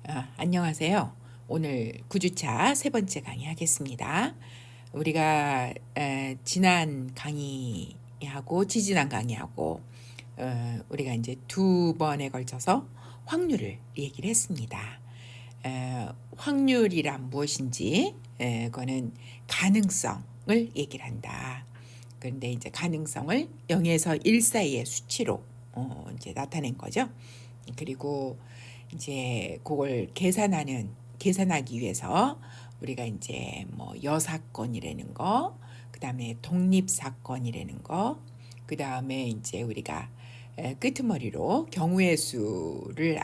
안녕하세요. 오늘 9주차 세 번째 강의 하겠습니다. 우리가 지난 강의하고 지지난 강의하고 우리가 이제 두 번에 걸쳐서 확률을 얘기를 했습니다. 확률이란 무엇인지 그거는 가능성을 얘기를 한다. 그런데 이제 가능성을 0에서 1 사이의 수치로 이제 나타낸 거죠. 그리고 이제 그걸 계산하기 위해서 우리가 이제 뭐 여사건이라는 거, 그다음에 독립사건이라는 거, 그다음에 이제 우리가 끄트머리로 경우의 수를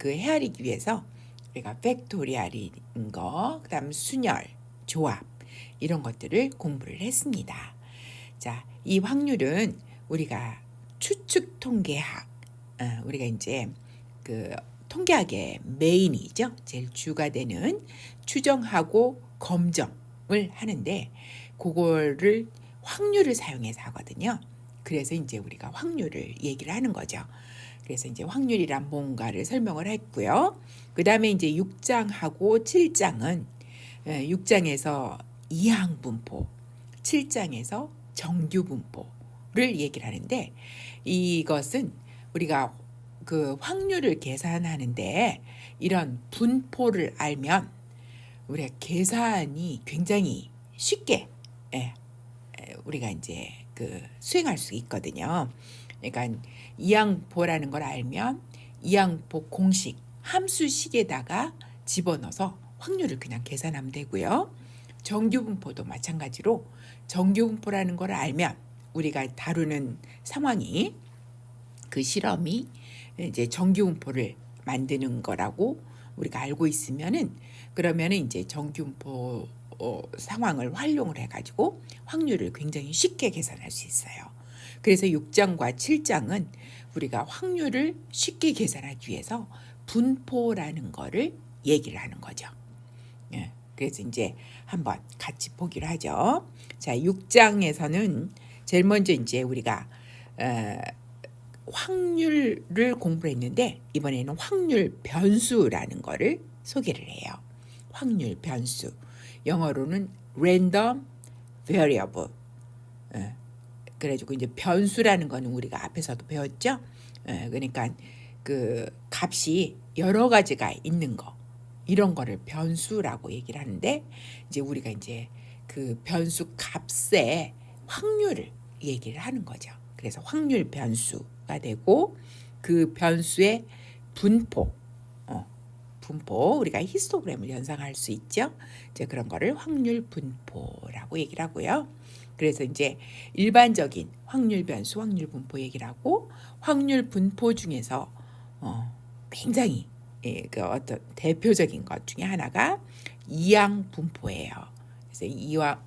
헤아리기 위해서 우리가 팩토리얼인 거, 그다음 순열, 조합 이런 것들을 공부를 했습니다. 자, 이 확률은 우리가 추측 통계학, 우리가 이제 그 통계학의 메인이죠. 제일 주가 되는 추정하고 검정을 하는데 그거를 확률을 사용해서 하거든요. 그래서 이제 우리가 확률을 얘기를 하는 거죠. 그래서 이제 확률이란 뭔가를 설명을 했고요. 그 다음에 이제 6장하고 7장은 6장에서 이항분포, 7장에서 정규분포를 얘기를 하는데 이것은 우리가 그 확률을 계산하는데 이런 분포를 알면 우리가 계산이 굉장히 쉽게 우리가 이제 그 수행할 수 있거든요. 그러니까 이항보라는 걸 알면 이항보 공식 함수식에다가 집어넣어서 확률을 그냥 계산하면 되고요. 정규분포도 마찬가지로 정규분포라는 걸 알면 우리가 다루는 상황이 그 실험이 이제 정규분포를 만드는 거라고 우리가 알고 있으면은 그러면은 이제 정규분포 상황을 활용을 해가지고 확률을 굉장히 쉽게 계산할 수 있어요. 그래서 6장과 7장은 우리가 확률을 쉽게 계산하기 위해서 분포라는 거를 얘기를 하는 거죠. 그래서 이제 한번 같이 보기로 하죠. 자, 6장에서는 제일 먼저 이제 우리가 확률을 공부를 했는데 이번에는 확률 변수라는 거를 소개를 해요. 확률 변수. 영어로는 random variable. 그래가지고 이제 변수라는 거는 우리가 앞에서도 배웠죠. 그러니까 그 값이 여러 가지가 있는 거. 이런 거를 변수라고 얘기를 하는데 이제 우리가 이제 그 변수 값의 확률을 얘기를 하는 거죠. 그래서 확률 변수가 되고 그 변수의 분포 우리가 히스토그램을 연상할 수 있죠. 이제 그런 거를 확률 분포라고 얘기를 하고요. 그래서 이제 일반적인 확률 변수, 확률 분포 얘기를 하고 확률 분포 중에서 굉장히 그 어떤 대표적인 것 중에 하나가 이항 분포예요. 그래서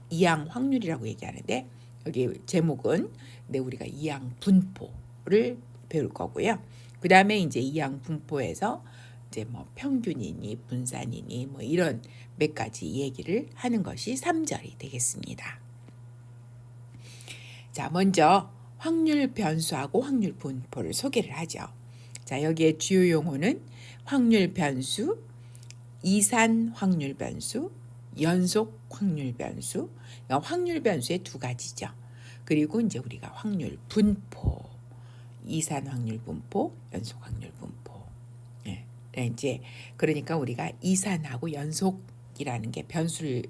이항 확률이라고 얘기하는데 여기 제목은 우리가 이항 분포를 배울 거고요. 그 다음에 이제 이항 분포에서 이제 뭐 평균이니 분산이니 뭐 이런 몇 가지 얘기를 하는 것이 3절이 되겠습니다. 자, 먼저 확률 변수하고 확률 분포를 소개를 하죠. 자, 여기에 주요 용어는 확률 변수, 이산 확률 변수, 연속 확률 변수. 확률 변수의 두 가지죠. 그리고 이제 우리가 확률 분포, 이산 확률 분포, 연속 확률 분포. 이제 그러니까 우리가 이산하고 연속이라는 게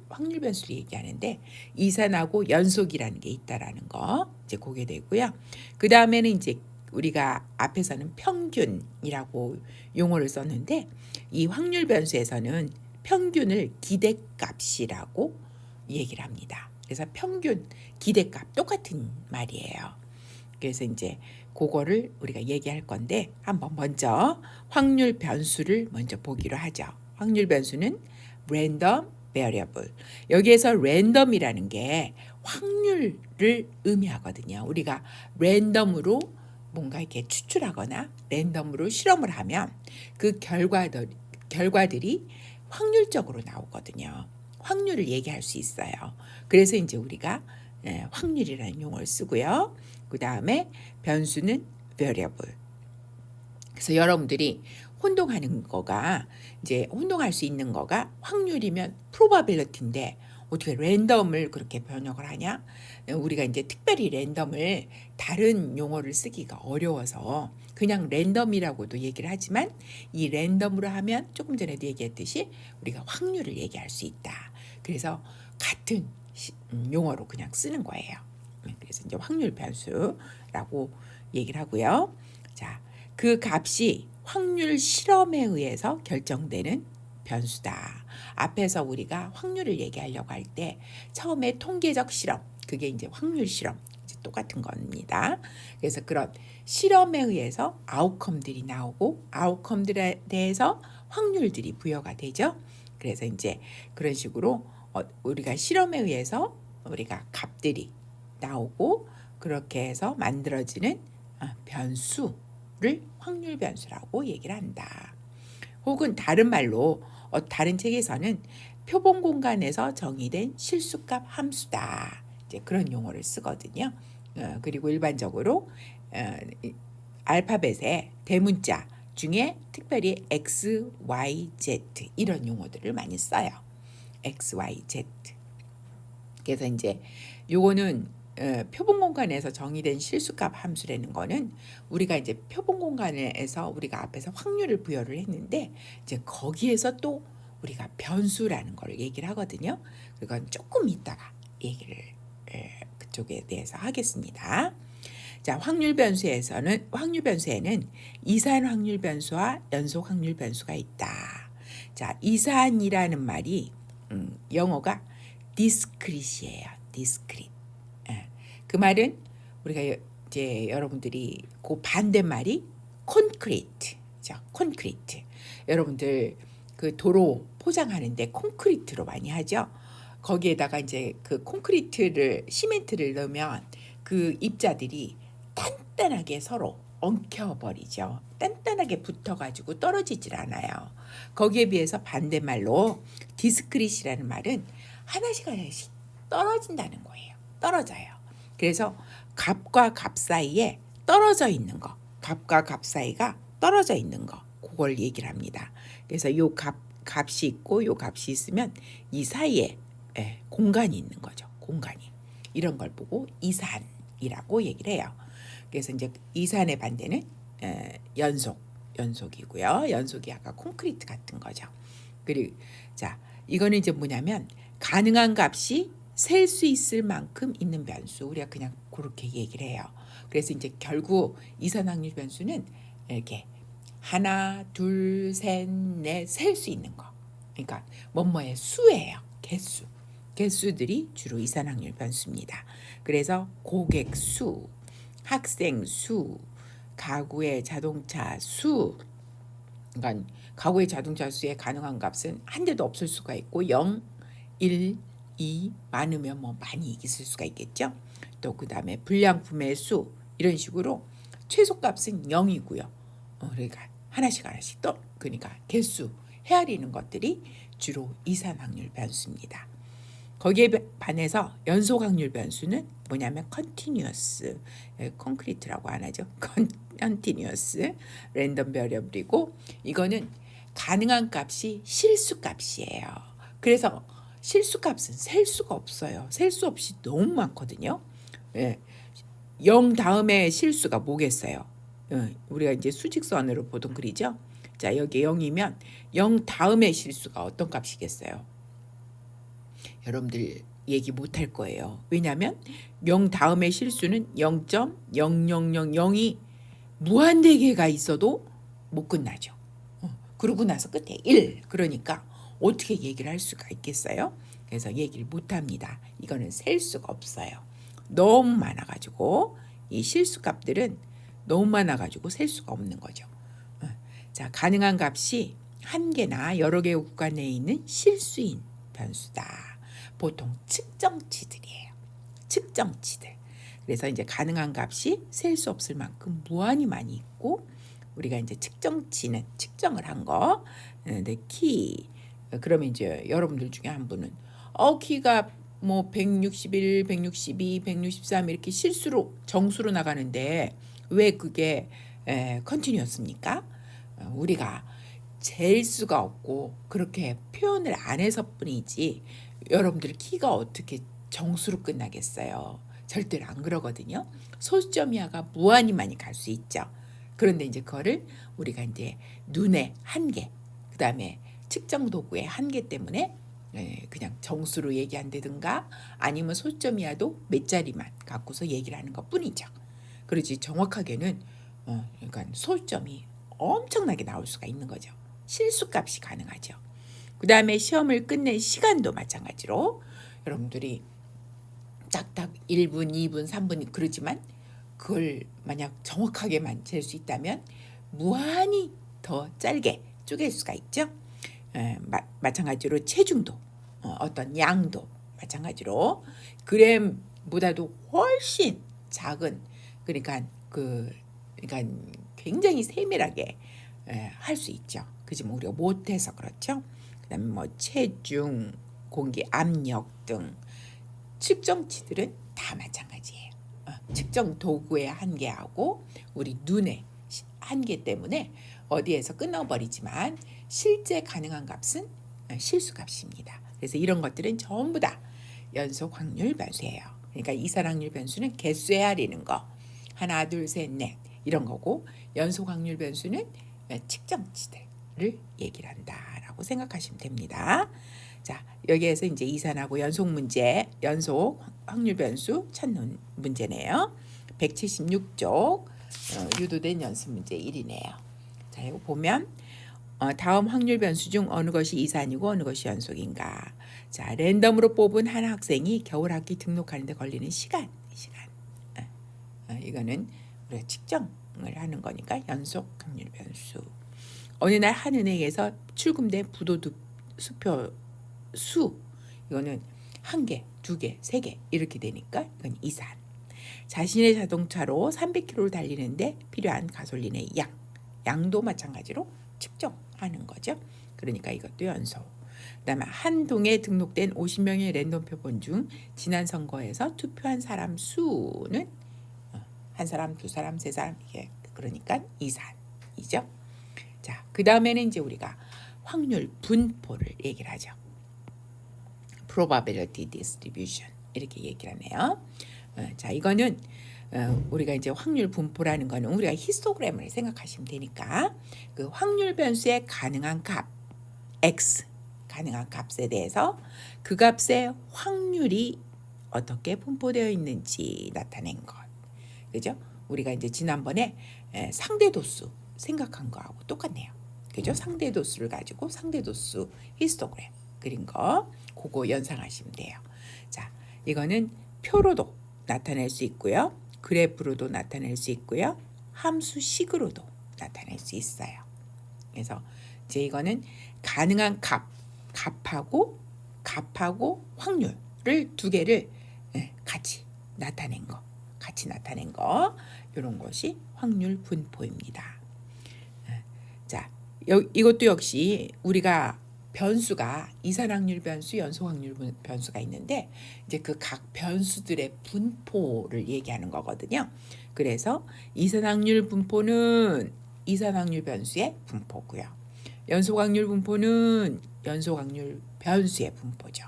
확률 변수를 얘기하는데 이산하고 연속이라는 게 있다라는 거 이제 보게 되고요. 그 다음에는 이제 우리가 앞에서는 평균이라고 용어를 썼는데 이 확률 변수에서는 평균을 기대값이라고 얘기를 합니다. 그래서 평균, 기대값 똑같은 말이에요. 그래서 이제 그거를 우리가 얘기할 건데 한번 먼저 확률 변수를 먼저 보기로 하죠. 확률 변수는 random variable. 여기에서 random이라는 게 확률을 의미하거든요. 우리가 랜덤으로 뭔가 이렇게 추출하거나 랜덤으로 실험을 하면 그 결과들이 확률적으로 나오거든요. 확률을 얘기할 수 있어요. 그래서 이제 우리가 확률이라는 용어를 쓰고요. 그 다음에 변수는 variable. 그래서 여러분들이 혼동하는 거가 이제 혼동할 수 있는 거가 확률이면 probability인데 어떻게 랜덤을 그렇게 번역을 하냐? 우리가 이제 특별히 랜덤을 다른 용어를 쓰기가 어려워서 그냥 랜덤이라고도 얘기를 하지만 이 랜덤으로 하면 조금 전에도 얘기했듯이 우리가 확률을 얘기할 수 있다. 그래서 같은 용어로 그냥 쓰는 거예요. 그래서 이제 확률 변수라고 얘기를 하고요. 자, 그 값이 확률 실험에 의해서 결정되는 변수다. 앞에서 우리가 확률을 얘기하려고 할 때 처음에 통계적 실험, 그게 이제 확률 실험, 이제 똑같은 겁니다. 그래서 그런 실험에 의해서 아웃컴들이 나오고 아웃컴들에 대해서 확률들이 부여가 되죠. 그래서 이제 그런 식으로 우리가 실험에 의해서 우리가 값들이 나오고 그렇게 해서 만들어지는 변수를 확률 변수라고 얘기를 한다. 혹은 다른 말로 다른 책에서는 표본 공간에서 정의된 실수값 함수다. 이제 그런 용어를 쓰거든요. 그리고 일반적으로 알파벳의 대문자 중에 특별히 X, Y, Z 이런 용어들을 많이 써요. X, Y, Z. 그래서 이제 요거는 표본 공간에서 정의된 실수값 함수라는 거는 우리가 이제 표본 공간에서 우리가 앞에서 확률을 부여를 했는데 이제 거기에서 또 우리가 변수라는 걸 얘기를 하거든요. 그건 조금 이따가 얘기를 그쪽에 대해서 하겠습니다. 자, 확률 변수에는 이산 확률 변수와 연속 확률 변수가 있다. 자, 이산이라는 말이 영어가 discrete이에요. discrete. 그 말은 우리가 이제 여러분들이 그 반대말이 콘크리트. 자, 콘크리트. 여러분들 그 도로 포장하는데 콘크리트로 많이 하죠. 거기에다가 이제 그 콘크리트를 시멘트를 넣으면 그 입자들이 단단하게 서로 엉켜버리죠. 단단하게 붙어가지고 떨어지질 않아요. 거기에 비해서 반대말로 디스크릿이라는 말은 하나씩 하나씩 떨어진다는 거예요. 떨어져요. 그래서 값과 값 사이에 떨어져 있는 거, 값과 값 사이가 떨어져 있는 거, 그걸 얘기를 합니다. 그래서 요 값이 있고 요 값이 있으면 이 사이에 공간이 있는 거죠. 공간이. 이런 걸 보고 이산이라고 얘기를 해요. 그래서 이제 이산의 반대는 연속이고요. 연속이 아까 콘크리트 같은 거죠. 그리고 자, 이거는 이제 뭐냐면 가능한 값이 셀 수 있을 만큼 있는 변수. 우리가 그냥 그렇게 얘기를 해요. 그래서 이제 결국 이산 확률 변수는 이렇게 하나, 둘, 셋, 넷 셀 수 있는 거. 그러니까 뭐뭐의 수예요. 개수. 개수들이 주로 이산 확률 변수입니다. 그래서 고객 수, 학생 수, 가구의 자동차 수. 그러니까 가구의 자동차 수의 가능한 값은 한 대도 없을 수가 있고 0, 1, 2 많으면 뭐 많이 있을 수가 있겠죠. 또 그다음에 불량품의 수 이런 식으로 최소값은 0이고요. 그러니까 하나씩 또 그러니까 개수 헤아리는 것들이 주로 이산 확률 변수입니다. 거기에 반해서 연속 확률 변수는 뭐냐면 컨티뉴어스, 콘크리트라고 안 하죠. 컨티뉴어스 랜덤 베리어블이고 이거는 가능한 값이 실수 값이에요. 그래서 실수 값은 셀 수가 없어요. 셀 수 없이 너무 많거든요. 0 다음에 실수가 뭐겠어요? 우리가 이제 수직선으로 보통 그리죠. 자, 여기 0이면 0 다음에 실수가 어떤 값이겠어요? 여러분들 얘기 못할 거예요. 왜냐하면 0 다음에 실수는 0.0000이 무한대개가 있어도 못 끝나죠. 그러고 나서 끝에 1. 그러니까 어떻게 얘기를 할 수가 있겠어요? 그래서 얘기를 못합니다. 이거는 셀 수가 없어요. 너무 많아가지고 이 실수값들은 너무 많아가지고 셀 수가 없는 거죠. 자, 가능한 값이 한 개나 여러 개의 구간 내에 있는 실수인 변수다. 보통 측정치들이에요. 측정치들. 그래서 이제 가능한 값이 셀 수 없을 만큼 무한히 많이 있고 우리가 이제 측정치는 측정을 한 거. 네, 키. 그러면 이제 여러분들 중에 한 분은 키가 뭐 161, 162, 163 이렇게 실수로 정수로 나가는데 왜 그게 컨티뉴였습니까? 우리가 잴 수가 없고 그렇게 표현을 안 해서뿐이지 여러분들 키가 어떻게 정수로 끝나겠어요. 절대로 안 그러거든요. 소수점이하가 무한히 많이 갈 수 있죠. 그런데 이제 그거를 우리가 이제 눈의 한계, 그 다음에 측정 도구의 한계 때문에 그냥 정수로 얘기한다든가 아니면 소수점이하도 몇 자리만 갖고서 얘기를 하는 것 뿐이죠. 그러지 정확하게는 그러니까 소수점이 엄청나게 나올 수가 있는 거죠. 실수값이 가능하죠. 그 다음에 시험을 끝낸 시간도 마찬가지로 여러분들이 딱딱 1분, 2분, 3분 그러지만 그걸 만약 정확하게만 잴 수 있다면 무한히 더 짧게 쪼갤 수가 있죠. 마찬가지로 체중도 어떤 양도 마찬가지로 그램보다도 훨씬 작은 그러니까 굉장히 세밀하게 할 수 있죠. 그지만 우리가 못해서 그렇죠. 그다음에 뭐 체중, 공기 압력 등 측정치들은 다 마찬가지예요. 측정 도구의 한계하고 우리 눈의 한계 때문에 어디에서 끊어버리지만 실제 가능한 값은 실수값입니다. 그래서 이런 것들은 전부 다 연속 확률 변수예요. 그러니까 이산 확률 변수는 개수에 하리는 거 하나 둘 셋 넷 이런 거고 연속 확률 변수는 측정치들을 얘기를 한다라고 생각하시면 됩니다. 자, 여기에서 이제 이산하고 연속 문제, 연속 확률 변수 찾는 문제네요. 176쪽 유도된 연습 문제 1이네요. 자, 이거 보면 다음 확률 변수 중 어느 것이 이산이고 어느 것이 연속인가. 자, 랜덤으로 뽑은 한 학생이 겨울 학기 등록하는 데 걸리는 시간. 이거는 우리가 측정을 하는 거니까 연속 확률 변수. 어느 날 한 은행에서 출금된 부도 수표 수 이거는 1개, 2개, 3개 이렇게 되니까 이건 이산. 자신의 자동차로 300km를 달리는데 필요한 가솔린의 양도 마찬가지로 측정하는 거죠. 그러니까 이것도 연속. 그다음에 한 동에 등록된 50명의 랜덤 표본 중 지난 선거에서 투표한 사람 수는 한 사람, 두 사람, 세 사람 이게 그러니까 이산이죠. 자, 그 다음에는 이제 우리가 확률 분포를 얘기를 하죠. probability distribution 이렇게 얘기를 하네요. 자, 이거는 우리가 이제 확률 분포라는 거는 우리가 히스토그램을 생각하시면 되니까 그 확률 변수의 가능한 값 x 가능한 값에 대해서 그 값의 확률이 어떻게 분포되어 있는지 나타낸 것. 그죠? 우리가 이제 지난번에 상대도수 생각한 거하고 똑같네요. 그죠? 상대도수를 가지고 상대도수 히스토그램 그린 거 그거 연상하시면 돼요. 자, 이거는 표로도 나타낼 수 있고요. 그래프로도 나타낼 수 있고요. 함수식으로도 나타낼 수 있어요. 그래서 이제 이거는 가능한 값하고 확률을 두 개를 같이 나타낸 거. 이런 것이 확률 분포입니다. 자, 이것도 역시 우리가 변수가 이산 확률 변수, 연속 확률 변수가 있는데 이제 그 각 변수들의 분포를 얘기하는 거거든요. 그래서 이산 확률 분포는 이산 확률 변수의 분포고요. 연속 확률 분포는 연속 확률 변수의 분포죠.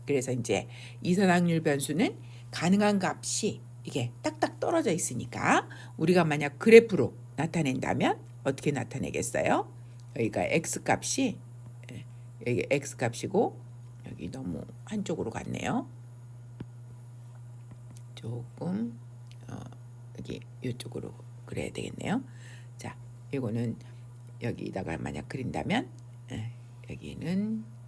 그래서 이제 이산 확률 변수는 가능한 값이 이게 딱딱 떨어져 있으니까 우리가 만약 그래프로 나타낸다면 어떻게 나타내겠어요? 여기가 x값이 여기 x값이고 여기 너무 한쪽으로 갔네요. 조금 여기 이쪽으로 그래야 되겠네요. 자, 이거는 여기다가 만약 그린다면 여기는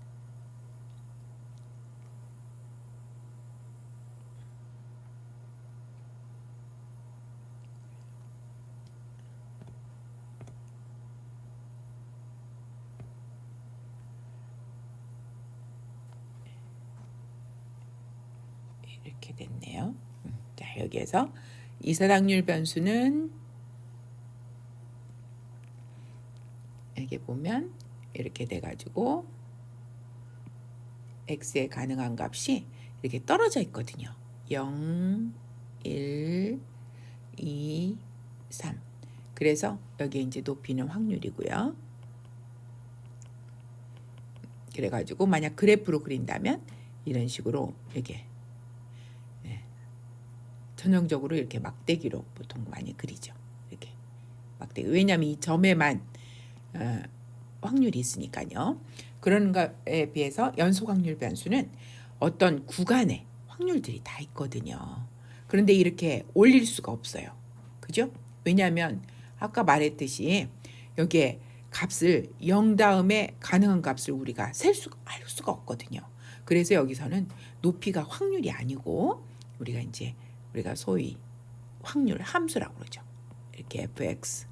이렇게 됐네요. 자, 여기에서 이산 확률 변수는 여기 보면 이렇게 돼가지고 x의 가능한 값이 이렇게 떨어져 있거든요. 0, 1, 2, 3. 그래서 여기 이제 높이는 확률이고요. 그래가지고 만약 그래프로 그린다면 이런 식으로 이렇게 전형적으로 이렇게 막대기로 보통 많이 그리죠. 이렇게 막대기. 왜냐하면 이 점에만 확률이 있으니까요. 그런 거에 비해서 연속 확률 변수는 어떤 구간에 확률들이 다 있거든요. 그런데 이렇게 올릴 수가 없어요. 그죠? 왜냐하면 아까 말했듯이 여기에 값을 0 다음에 가능한 값을 우리가 할 수가 없거든요. 그래서 여기서는 높이가 확률이 아니고 우리가 소위 확률 함수라고 그러죠. 이렇게 fx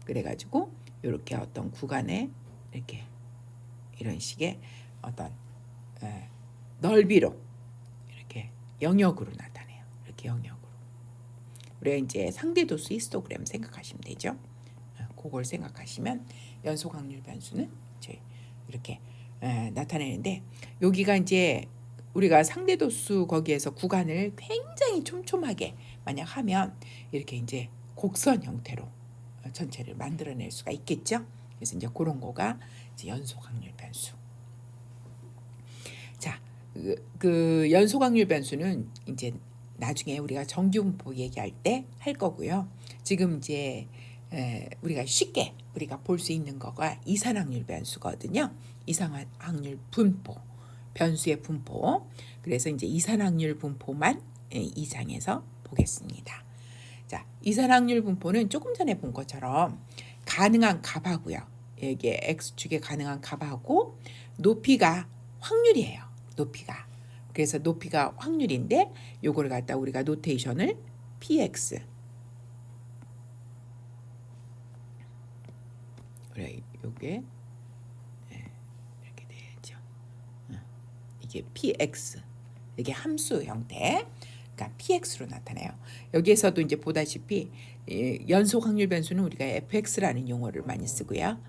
그래가지고 이렇게 어떤 구간에 이렇게 이런 식의 어떤 넓이로 이렇게 영역으로 나타내요. 이렇게 영역으로. 우리가 이제 상대도수 히스토그램 생각하시면 되죠. 그걸 생각하시면 연속 확률 변수는 이제 이렇게 나타내는데 여기가 이제 우리가 상대도수 거기에서 구간을 굉장히 촘촘하게 만약 하면 이렇게 이제 곡선 형태로 전체를 만들어낼 수가 있겠죠. 그래서 이제 그런 거가 이제 연속 확률 변수. 자, 그 연속 확률 변수는 이제 나중에 우리가 정규분포 얘기할 때 할 거고요. 지금 이제 우리가 쉽게 우리가 볼 수 있는 거가 이산 확률 변수거든요. 이산 확률 분포, 변수의 분포. 그래서 이제 이산 확률 분포만 이 장에서 보겠습니다. 자, 이산 확률 분포는 조금 전에 본 것처럼 가능한 값하고요. 여기에 x축에 가능한 값하고 높이가 확률이에요. 높이가. 그래서 높이가 확률인데 요거를 갖다 우리가 노테이션을 px 그래 요게 이렇게 되죠. 이게 px 이게 함수 형태 그러니까 px로 나타나요. 여기에서도 이제 보다시피 연속 확률 변수는 우리가 fx라는 용어를 많이 쓰고요.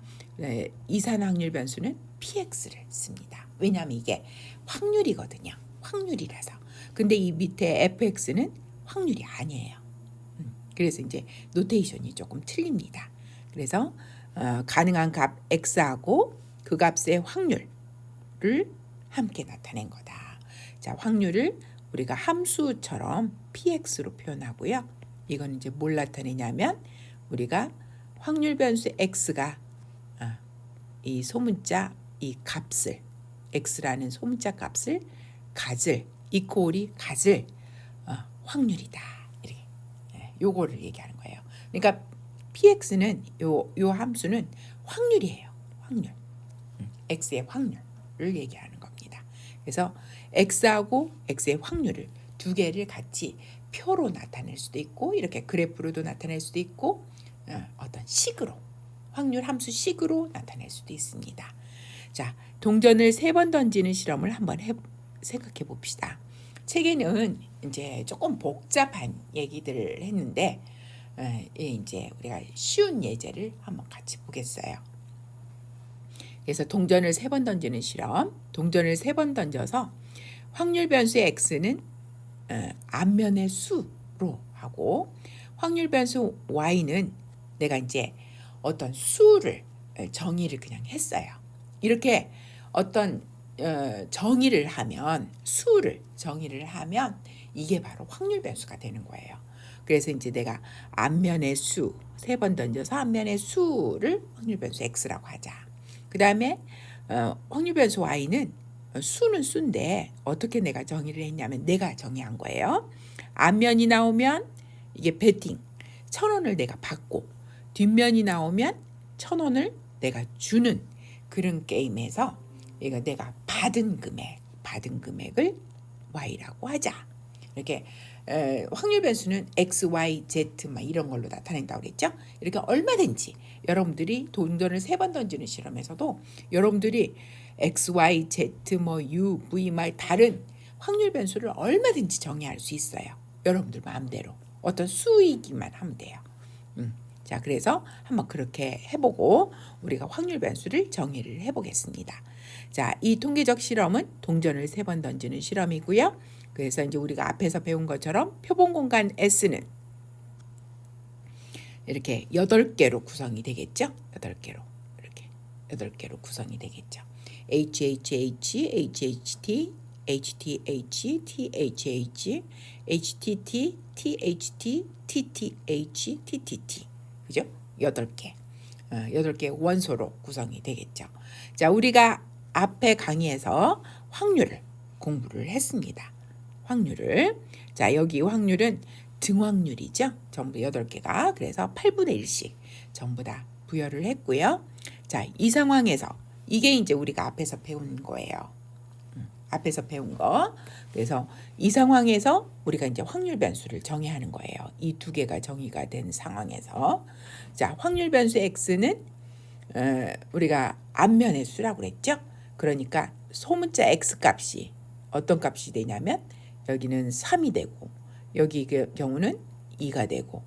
이산 확률 변수는 px를 씁니다. 왜냐하면 이게 확률이거든요. 확률이라서. 근데 이 밑에 fx는 확률이 아니에요. 그래서 이제 노테이션이 조금 틀립니다. 그래서 가능한 값 x하고 그 값의 확률을 함께 나타낸 거다. 자, 확률을 우리가 함수처럼 px로 표현하고요. 이건 이제 뭘 나타내냐면 우리가 확률 변수 x가 이 소문자 이 값을 x라는 소문자 값을 가질 이퀄이 가질 확률이다. 이렇게 요거를 얘기하는 거예요. 그러니까 px는 요 함수는 확률이에요. 확률. x의 확률을 얘기하는 겁니다. 그래서 x하고 x의 확률을 두 개를 같이 표로 나타낼 수도 있고 이렇게 그래프로도 나타낼 수도 있고 어떤 식으로 확률 함수 식으로 나타낼 수도 있습니다. 자, 동전을 3번 던지는 실험을 한번 생각해 봅시다. 책에는 이제 조금 복잡한 얘기들을 했는데 이제 우리가 쉬운 예제를 한번 같이 보겠어요. 그래서 동전을 3번 던지는 실험. 동전을 3번 던져서 확률 변수의 x는 앞면의 수로 하고 확률 변수 y는 내가 이제 어떤 수를 정의를 그냥 했어요. 이렇게 어떤 정의를 하면 수를 정의를 하면 이게 바로 확률 변수가 되는 거예요. 그래서 이제 내가 앞면의 수 3번 던져서 앞면의 수를 확률 변수 x라고 하자. 그 다음에 확률 변수 y는 수는 수인데 어떻게 내가 정의를 했냐면 내가 정의한 거예요. 앞면이 나오면 이게 베팅 1,000원을 내가 받고 뒷면이 나오면 1,000원을 내가 주는 그런 게임에서 이거 내가 받은 금액을 y라고 하자. 이렇게 확률 변수는 x, y, z 막 이런 걸로 나타낸다고 그랬죠. 이렇게 얼마든지 여러분들이 동전을 3번 던지는 실험에서도 여러분들이 x, y, z, u, v 말 다른 확률 변수를 얼마든지 정의할 수 있어요. 여러분들 마음대로 어떤 수이기만 하면 돼요. 자, 그래서 한번 그렇게 해보고 우리가 확률 변수를 정의를 해보겠습니다. 자, 이 통계적 실험은 동전을 3번 던지는 실험이고요. 그래서 이제 우리가 앞에서 배운 것처럼 표본 공간 S는 이렇게 8개로 구성이 되겠죠. 8개로 이렇게 8개로 구성이 되겠죠. HHH, HHT, HTH, THH, HTT, THT, TTH, TTT. 그죠? 8개. 8개 원소로 구성이 되겠죠. 자, 우리가 앞에 강의에서 확률을 공부를 했습니다. 확률을. 자, 여기 확률은 등확률이죠. 전부 8개가. 그래서 8분의 1씩 전부 다 부여를 했고요. 자, 이 상황에서 이게 이제 우리가 앞에서 배운 거예요. 앞에서 배운 거. 그래서 이 상황에서 우리가 이제 확률 변수를 정의하는 거예요. 이 두 개가 정의가 된 상황에서. 자, 확률 변수 x는 우리가 앞면의 수라고 그랬죠. 그러니까 소문자 x 값이 어떤 값이 되냐면 여기는 3이 되고 여기 경우는 2가 되고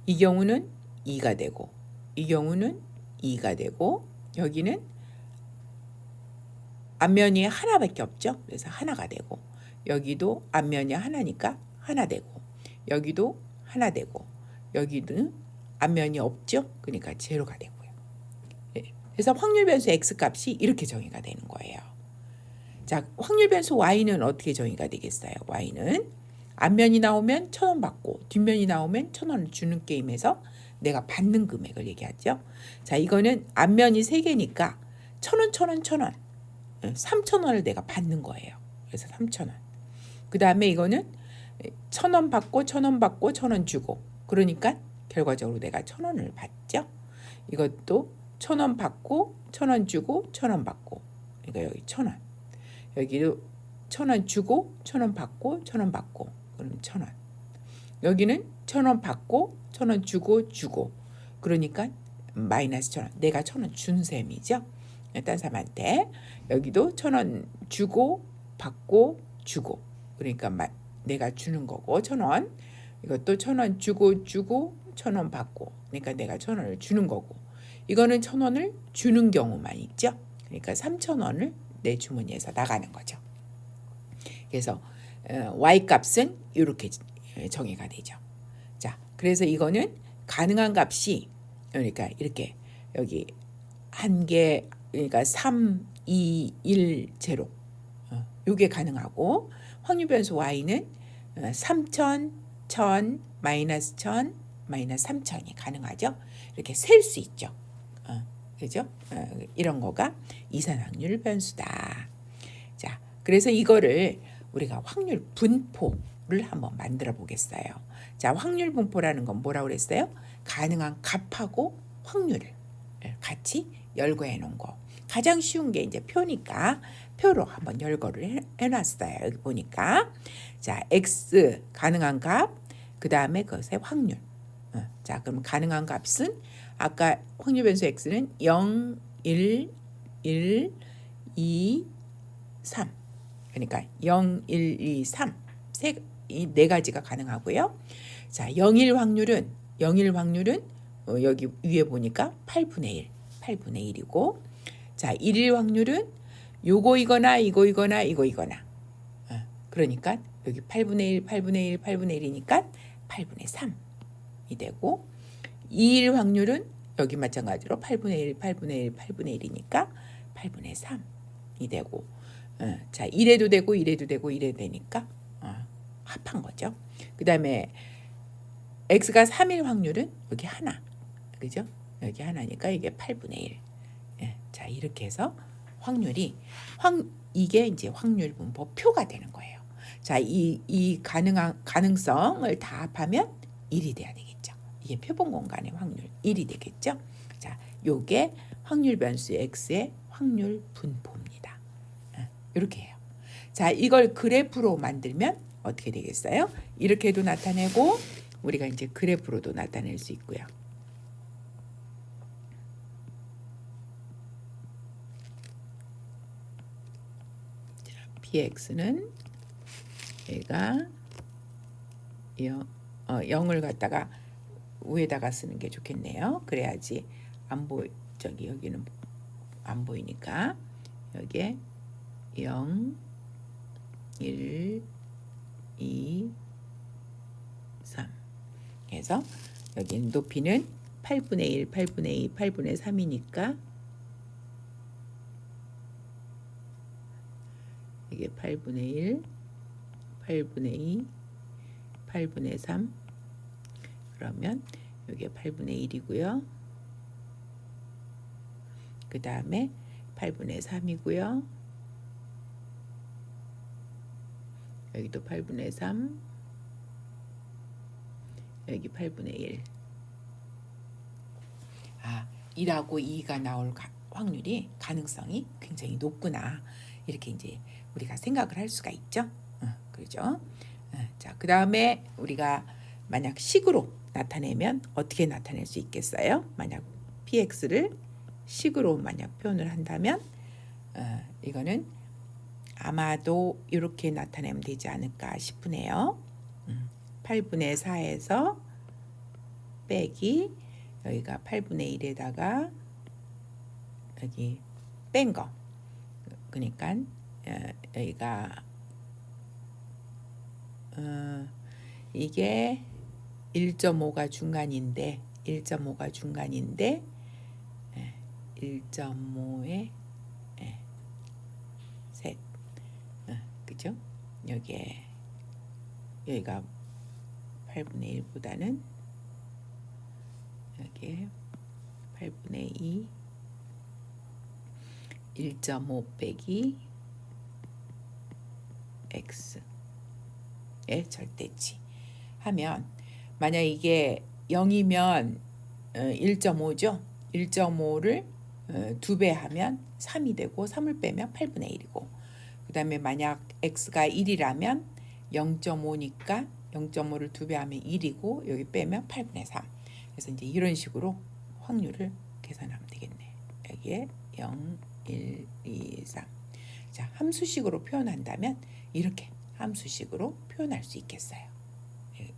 이 경우는 2가 되고 이 경우는 2가 되고 여기는 앞면이 하나밖에 없죠. 그래서 하나가 되고 여기도 앞면이 하나니까 하나 되고 여기도 하나 되고 여기는 앞면이 없죠. 그러니까 제로가 되고요. 그래서 확률 변수 x 값이 이렇게 정의가 되는 거예요. 자, 확률 변수 y는 어떻게 정의가 되겠어요? y는 앞면이 나오면 1,000원 받고 뒷면이 나오면 1,000원을 주는 게임에서 내가 받는 금액을 얘기하죠. 자, 이거는 앞면이 3개니까 1,000원, 1,000원, 1,000원 3,000원을 내가 받는 거예요. 그래서 3,000원. 그 다음에 이거는 1,000원 받고 1,000원 받고 1,000원 주고 그러니까 결과적으로 내가 1,000원을 받죠. 이것도 1,000원 받고 1,000원 주고 1,000원 받고 그러니까 여기 1,000원. 여기도 1,000원 주고 1,000원 받고 1,000원 받고 그럼 1,000원. 여기는 1,000원 받고 1,000원 주고 그러니까 마이너스 1,000원. 내가 1,000원 준 셈이죠. 딴 사람한테. 여기도 1,000원 주고 받고 주고 그러니까 내가 주는 거고 1,000원. 이것도 1,000원 주고 1,000원 받고 그러니까 내가 1,000원을 주는 거고 이거는 1,000원을 주는 경우만 있죠. 그러니까 3,000원을 내 주머니에서 나가는 거죠. 그래서 y 값은 이렇게 정의가 되죠. 자, 그래서 이거는 가능한 값이 그러니까 이렇게 여기 한 개 그러니까 3, 2, 1, 0 이게 가능하고 확률 변수 y는 3,000, 1,000, 마이너스 1,000, 마이너스 3,000이 가능하죠. 이렇게 셀 수 있죠. 그죠? 이런 거가 이산 확률 변수다. 자, 그래서 이거를 우리가 확률 분포를 한번 만들어 보겠어요. 자, 확률 분포라는 건 뭐라고 그랬어요? 가능한 값하고 확률을 같이 열거해 놓은 거. 가장 쉬운 게 이제 표니까 표로 한번 열거를 해놨어요. 여기 보니까 자, x 가능한 값, 그 다음에 그것의 확률. 자, 그럼 가능한 값은 아까 확률 변수 x는 0, 1, 1, 2, 3. 그러니까 0, 1, 2, 3. 이 네 가지가 가능하고요. 자, 0일 확률은 여기 위에 보니까 8분의 1. 8분의 1이고 자, 1일 확률은 요거이거나 이거이거나 이거이거나 그러니까 여기 8분의 1, 8분의 1, 8분의 1이니까 8분의 3이 되고 2일 확률은 여기 마찬가지로 8분의 1, 8분의 1, 8분의 1이니까 8분의 3이 되고 자, 이래도 되고 이래도 되고 이래도 되니까 합한 거죠. 그 다음에 x가 3일 확률은 여기 하나 그죠? 여기 하나니까 이게 8분의 1. 자, 이렇게 해서 확률이 이게 이제 확률 분포 표가 되는 거예요. 자, 이 가능성을 다 합하면 1이 돼야 되겠죠. 이게 표본 공간의 확률 1이 되겠죠. 자, 요게 확률 변수 x의 확률 분포입니다. 이렇게 해요. 자, 이걸 그래프로 만들면 어떻게 되겠어요? 이렇게도 나타내고 우리가 이제 그래프로도 나타낼 수 있고요. px는 얘가 0을 갖다가 위에다가 쓰는 게 좋겠네요. 그래야지 여기는 안 보이니까 여기에 0, 1, 2, 3 해서 여기 높이는 8분의 1, 8분의 2, 8분의 3이니까 이게 8분의 1, 8분의 2, 8분의 3. 그러면 이게 8분의 1이고요. 그 다음에 8분의 3이고요. 여기도 8분의 3, 여기 8분의 1. 1하고 2가 나올 확률이 가능성이 굉장히 높구나. 이렇게 이제 우리가 생각을 할 수가 있죠. 그렇죠? 자, 그 다음에 우리가 만약 식으로 나타내면 어떻게 나타낼 수 있겠어요? 만약 px를 식으로 만약 표현을 한다면 이거는 아마도 이렇게 나타내면 되지 않을까 싶으네요. 8분의 4에서 빼기 여기가 8분의 1에다가 여기 뺀 거. 그러니까 여기가 이게 1.5가 중간인데 1.5에 셋. 그죠? 여기가 8분의 1보다는 여기 8분의 2 1.5 빼기 x의 절대치 하면 만약 이게 0이면 1.5죠. 1.5를 2배 하면 3이 되고 3을 빼면 8분의 1이고 그 다음에 만약 x가 1이라면 0.5니까 0.5를 2배 하면 1이고 여기 빼면 8분의 3. 그래서 이제 이런 식으로 확률을 계산하면 되겠네. 여기에 0, 1, 2, 3. 자, 함수식으로 표현한다면 이렇게 함수식으로 표현할 수 있겠어요.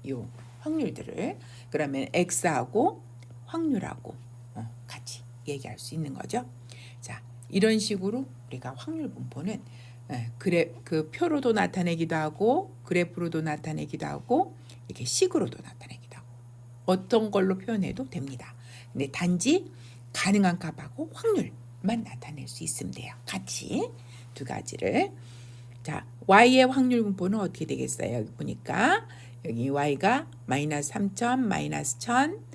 이 확률들을 그러면 x하고 확률하고 같이 얘기할 수 있는 거죠. 자, 이런 식으로 우리가 확률 분포는 그 표로도 나타내기도 하고 그래프로도 나타내기도 하고 이렇게 식으로도 나타내기도 하고 어떤 걸로 표현해도 됩니다. 근데 단지 가능한 값하고 확률만 나타낼 수 있으면 돼요. 같이 두 가지를. 자, y의 확률 분포는 어떻게 되겠어요? 여기 보니까 여기 y가 마이너스 3,000, 마이너스 1,000,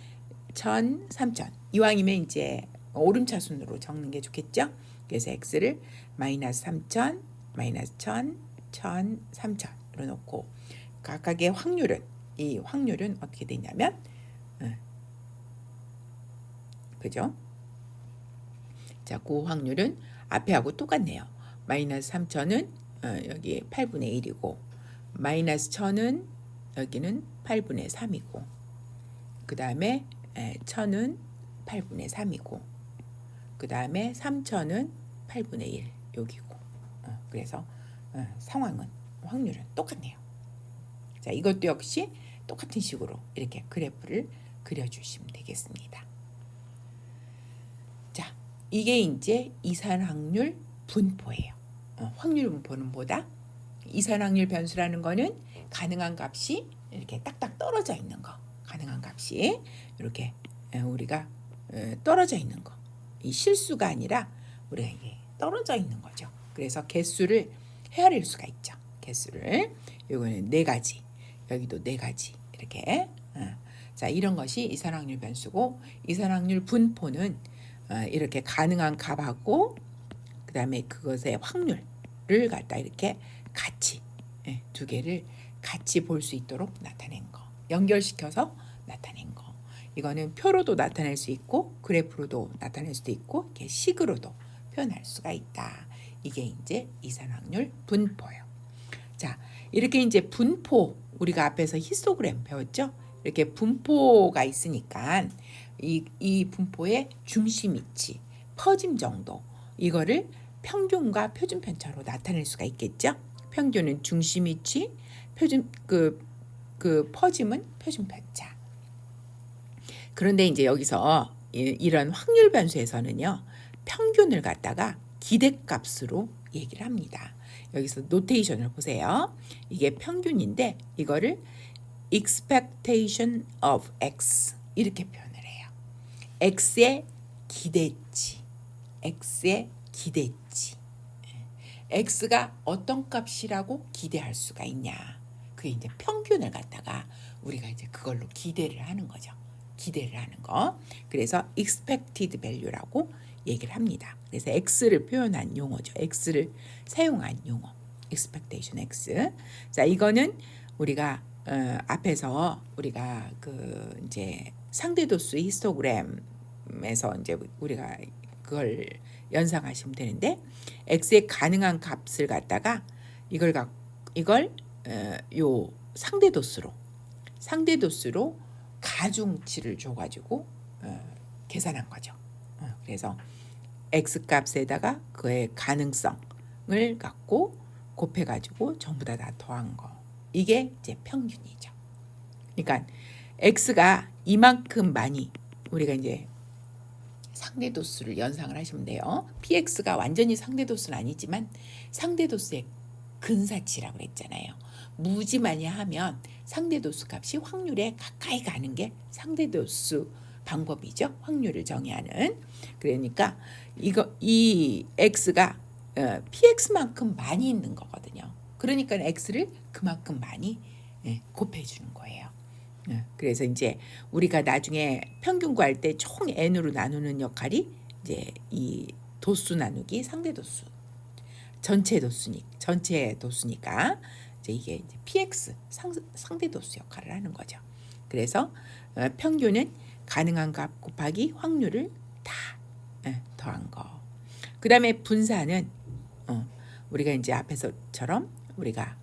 1,000, 3,000. 이왕이면 이제 오름차순으로 적는 게 좋겠죠? 그래서 x를 마이너스 3,000, 마이너스 1,000, 1,000, 3,000으로 놓고 각각의 확률은 이 확률은 어떻게 되냐면 그죠? 자, 그 확률은 앞에하고 똑같네요. 마이너스 3,000은 여기 8분의 1이고 마이너스 1,000은 여기는 8분의 3이고 그 다음에 1,000은 8분의 3이고 그 다음에 3,000은 8분의 1 여기고 그래서 상황은 확률은 똑같네요. 자, 이것도 역시 똑같은 식으로 이렇게 그래프를 그려주시면 되겠습니다. 자, 이게 이제 이산확률 분포예요. 확률 분포는 뭐다? 이산확률 변수라는 거는 가능한 값이 이렇게 딱딱 떨어져 있는 거. 가능한 값이 이렇게 우리가 떨어져 있는 거. 이 실수가 아니라 우리가 이게 떨어져 있는 거죠. 그래서 개수를 헤아릴 수가 있죠. 개수를. 이거는 4가지. 여기도 4가지. 이렇게. 자, 이런 것이 이산확률 변수고 이산확률 분포는 이렇게 가능한 값하고 그 다음에 그것의 확률을 갖다 이렇게 같이 두 개를 같이 볼 수 있도록 나타낸 거. 연결시켜서 나타낸 거. 이거는 표로도 나타낼 수 있고 그래프로도 나타낼 수도 있고 이렇게 식으로도 표현할 수가 있다. 이게 이제 이산확률 분포예요. 자, 이렇게 이제 분포 우리가 앞에서 히스토그램 배웠죠? 이렇게 분포가 있으니까 이 분포의 중심 위치, 퍼짐 정도 이거를 평균과 표준 편차로 나타낼 수가 있겠죠? 평균은 중심 위치, 표준 그 퍼짐은 표준 편차. 그런데 이제 여기서 이런 확률 변수에서는요. 평균을 갖다가 기대값으로 얘기를 합니다. 여기서 노테이션을 보세요. 이게 평균인데 이거를 expectation of x 이렇게 표현을 해요. x의 기대치. x의 기대치. x가 어떤 값이라고 기대할 수가 있냐. 그게 이제 평균을 갖다가 우리가 이제 그걸로 기대를 하는 거죠. 기대를 하는 거. 그래서 expected value라고 얘기를 합니다. 그래서 x를 표현한 용어죠. x를 사용한 용어. expectation x. 자, 이거는 우리가 앞에서 우리가 그 이제 상대도수 히스토그램에서 이제 우리가 그걸 연상하시면 되는데 x의 가능한 값을 갖다가 이걸 요 상대도수로 가중치를 줘가지고 계산한 거죠. 그래서 x 값에다가 그의 가능성을 갖고 곱해가지고 전부 다 더한 거. 이게 이제 평균이죠. 그러니까 x가 이만큼 많이 우리가 이제 상대도수를 연상을 하시면 돼요. px가 완전히 상대도수는 아니지만 상대도수의 근사치라고 그랬잖아요. 무지 많이 하면 상대도수 값이 확률에 가까이 가는 게 상대도수 방법이죠. 확률을 정의하는. 그러니까 이 x가 px만큼 많이 있는 거거든요. 그러니까 x를 그만큼 많이 곱해주는 거예요. 그래서 이제 우리가 나중에 평균 구할 때 총 n으로 나누는 역할이 이제 이 도수 나누기 상대도수 전체 도수니까 이제 이게 이제 px 상대도수 역할을 하는 거죠. 그래서 평균은 가능한 값 곱하기 확률을 다 더한 거. 그다음에 분산은 우리가 이제 앞에서처럼 우리가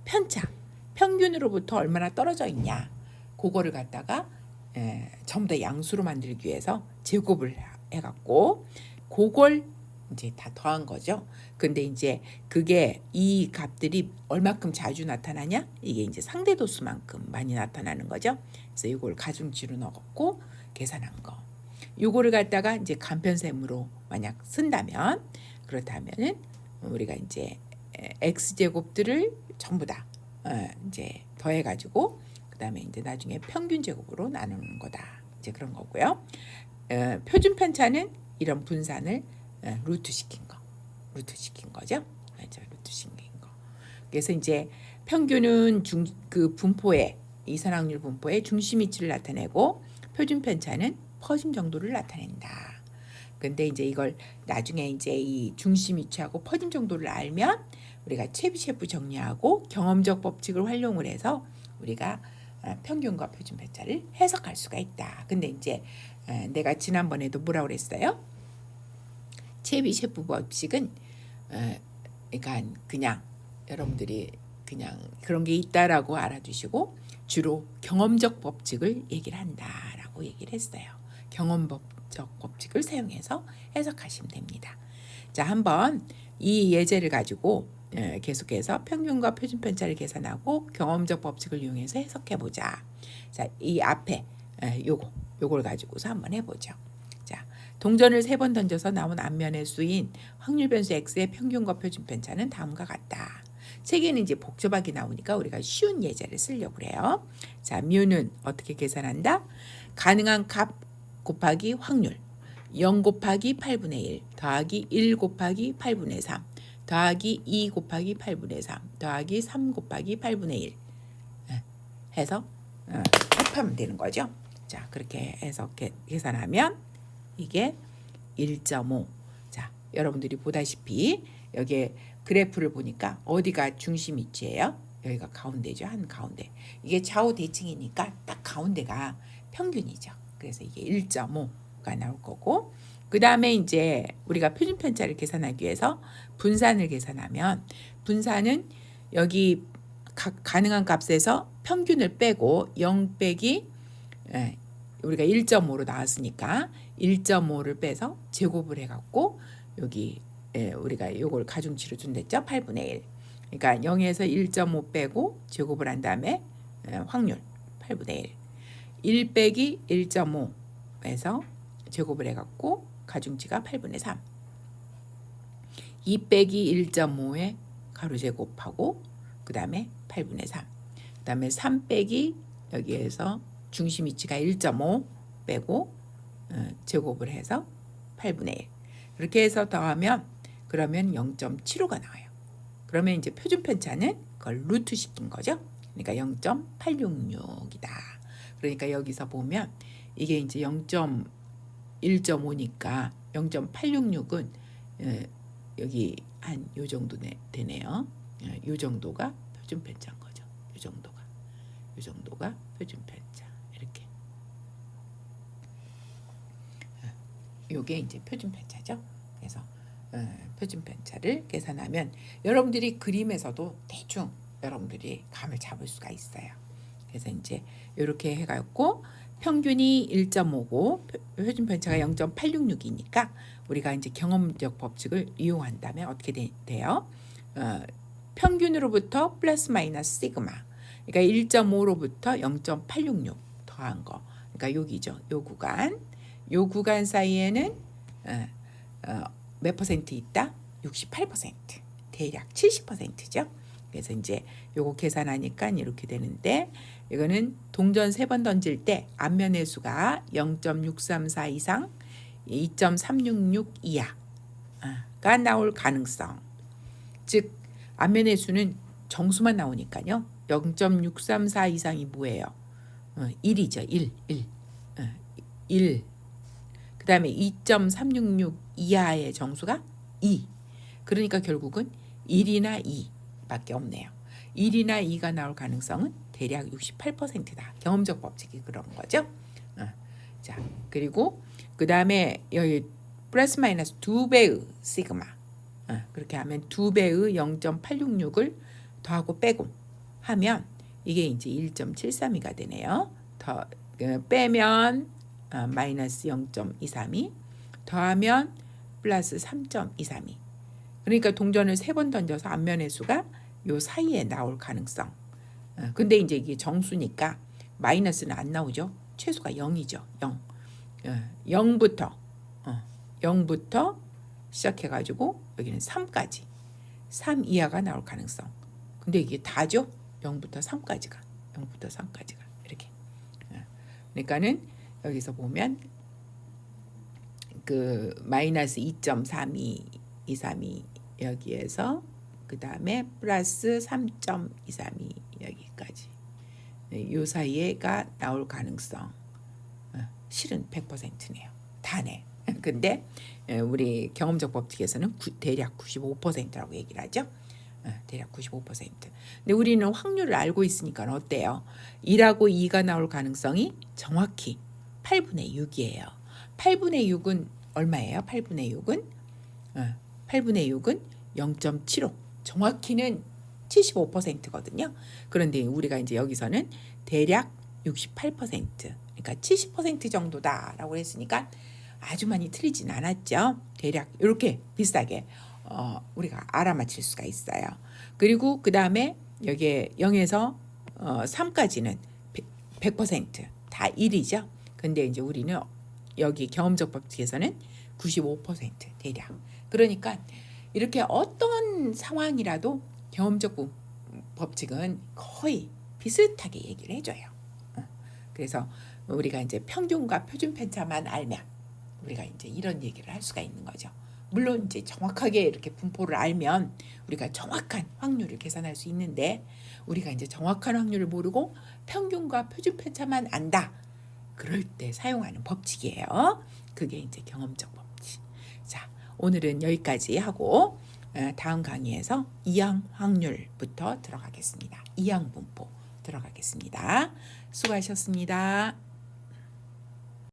편차 평균으로부터 얼마나 떨어져 있냐 그거를 갖다가 전부 다 양수로 만들기 위해서 제곱을 해갖고 그걸 이제 다 더한 거죠. 근데 이제 그게 이 값들이 얼마큼 자주 나타나냐? 이게 이제 상대도수만큼 많이 나타나는 거죠. 그래서 이걸 가중치로 넣었고 계산한 거. 요거를 갖다가 이제 간편셈으로 만약 쓴다면 그렇다면은 우리가 이제 x 제곱들을 전부 다 이제 더해가지고 그다음에 이제 나중에 평균 제곱으로 나누는 거다. 이제 그런 거고요. 표준 편차는 이런 분산을 루트 시킨 거죠. 루트 시킨 거. 그래서 이제 평균은 그 분포의 이산확률 분포의 중심 위치를 나타내고 표준 편차는 퍼짐 정도를 나타낸다. 근데 이제 이걸 나중에 이제 이 중심 위치하고 퍼짐 정도를 알면 우리가 체비셰프 정리하고 경험적 법칙을 활용을 해서 우리가 평균과 표준 편차를 해석할 수가 있다. 근데 이제 내가 지난번에도 뭐라고 그랬어요? 체비셰프 법칙은 그러니까 그냥 여러분들이 그냥 그런 게 있다라고 알아두시고 주로 경험적 법칙을 얘기를 한다라고 얘기를 했어요. 경험적 법칙을 사용해서 해석하시면 됩니다. 자, 한번 이 예제를 가지고 계속해서 평균과 표준 편차를 계산하고 경험적 법칙을 이용해서 해석해 보자. 자, 이 앞에 요걸 가지고서 한번 해보죠. 자, 동전을 3번 던져서 나온 앞면의 수인 확률 변수 x의 평균과 표준 편차는 다음과 같다. 책에는 이제 복잡하게 나오니까 우리가 쉬운 예제를 쓰려고 그래요. 자, 뮤는 어떻게 계산한다? 가능한 값 곱하기 확률 0 곱하기 8분의 1 더하기 1 곱하기 8분의 3 더하기 2 곱하기 8분의 3 더하기 3 곱하기 8분의 1 해서 합하면 되는 거죠. 자, 그렇게 해서 계산하면 이게 1.5. 자, 여러분들이 보다시피 여기에 그래프를 보니까 어디가 중심 위치예요? 여기가 가운데죠. 한가운데. 이게 좌우 대칭이니까 딱 가운데가 평균이죠. 그래서 이게 1.5가 나올 거고 그 다음에 이제 우리가 표준 편차를 계산하기 위해서 분산을 계산하면 분산은 여기 가능한 값에서 평균을 빼고 0 빼기 우리가 1.5로 나왔으니까 1.5를 빼서 제곱을 해갖고 여기 우리가 이걸 가중치로 준댔죠. 8분의 1. 그러니까 0에서 1.5 빼고 제곱을 한 다음에 확률 8분의 1. 1 빼기 1.5에서 제곱을 해갖고 가중치가 8분의 3. 2 빼기 1.5에 가로제곱하고 그 다음에 8분의 3. 그 다음에 3 빼기 여기에서 중심 위치가 1.5 빼고 제곱을 해서 8분의 1. 그렇게 해서 더하면 그러면 0.75가 나와요. 그러면 이제 표준 편차는 그걸 루트 시킨 거죠. 그러니까 0.866이다. 그러니까 여기서 보면 이게 이제 0.1.5니까 0.866은 여기 한 요 정도 되네요. 요 정도가 표준 편차인 거죠. 요 정도가 표준 편차. 이렇게. 요게 이제 표준 편차죠. 그래서 표준 편차를 계산하면 여러분들이 그림에서도 대충 여러분들이 감을 잡을 수가 있어요. 그래서 이제 이렇게 해갖고 평균이 1.5고 표준 편차가 0.866이니까 우리가 이제 경험적 법칙을 이용한다면 어떻게 돼요? 평균으로부터 플러스 마이너스 시그마. 그러니까 1.5로부터 0.866 더한 거. 그러니까 여기죠. 요 구간 사이에는 몇 퍼센트 있다? 68%. 대략 70%죠. 그래서 이제 요거 계산하니까 이렇게 되는데 이거는 동전 3번 던질 때 앞면의 수가 0.634 이상 2.366 이하가 나올 가능성. 즉 앞면의 수는 정수만 나오니까요. 0.634 이상이 뭐예요? 1이죠. 1. 그 다음에 2.366 이하의 정수가 2. 그러니까 결국은 1이나 2밖에 없네요. 1이나 2가 나올 가능성은 대략 68%다. 경험적 법칙이 그런 거죠. 자, 그리고 그 다음에 여기 플러스 마이너스 2배의 시그마. 그렇게 하면 2배의 0.866을 더하고 빼고 하면 이게 이제 1.732가 되네요. 더 빼면 마이너스 0.232 더하면 플러스 3.232. 그러니까 동전을 3번 던져서 앞면의 수가 요 사이에 나올 가능성. 근데 이제 이게 정수니까 마이너스는 안 나오죠. 최소가 0이죠. 0. 0부터 시작해가지고 여기는 3까지. 3 이하가 나올 가능성. 근데 이게 다죠. 0부터 3까지가. 이렇게. 그러니까는 여기서 보면 그 마이너스 2.32 여기에서 그 다음에 플러스 3.232 여기까지 요 사이에가 나올 가능성 실은 100%네요. 다네. 근데 우리 경험적 법칙에서는 대략 95%라고 얘기를 하죠. 대략 95%. 근데 우리는 확률을 알고 있으니까 어때요? 1하고 2가 나올 가능성이 정확히 8분의 6이에요. 8분의 6은 얼마예요? 8분의 6은 0.75. 정확히는 75%거든요. 그런데 우리가 이제 여기서는 대략 68%, 그러니까 70% 정도다라고 했으니까 아주 많이 틀리진 않았죠. 대략 이렇게 비슷하게 우리가 알아맞힐 수가 있어요. 그리고 그 다음에 여기에 0에서 3까지는 100%다 1이죠. 근데 이제 우리는 여기 경험적 법칙에서는 95% 대략. 그러니까 이렇게 어떤 상황이라도 경험적 법칙은 거의 비슷하게 얘기를 해줘요. 그래서 우리가 이제 평균과 표준 편차만 알면 우리가 이제 이런 얘기를 할 수가 있는 거죠. 물론 이제 정확하게 이렇게 분포를 알면 우리가 정확한 확률을 계산할 수 있는데 우리가 이제 정확한 확률을 모르고 평균과 표준 편차만 안다. 그럴 때 사용하는 법칙이에요. 그게 이제 경험적 법칙. 자, 오늘은 여기까지 하고 다음 강의에서 이항 확률부터 들어가겠습니다. 이항 분포 들어가겠습니다. 수고하셨습니다.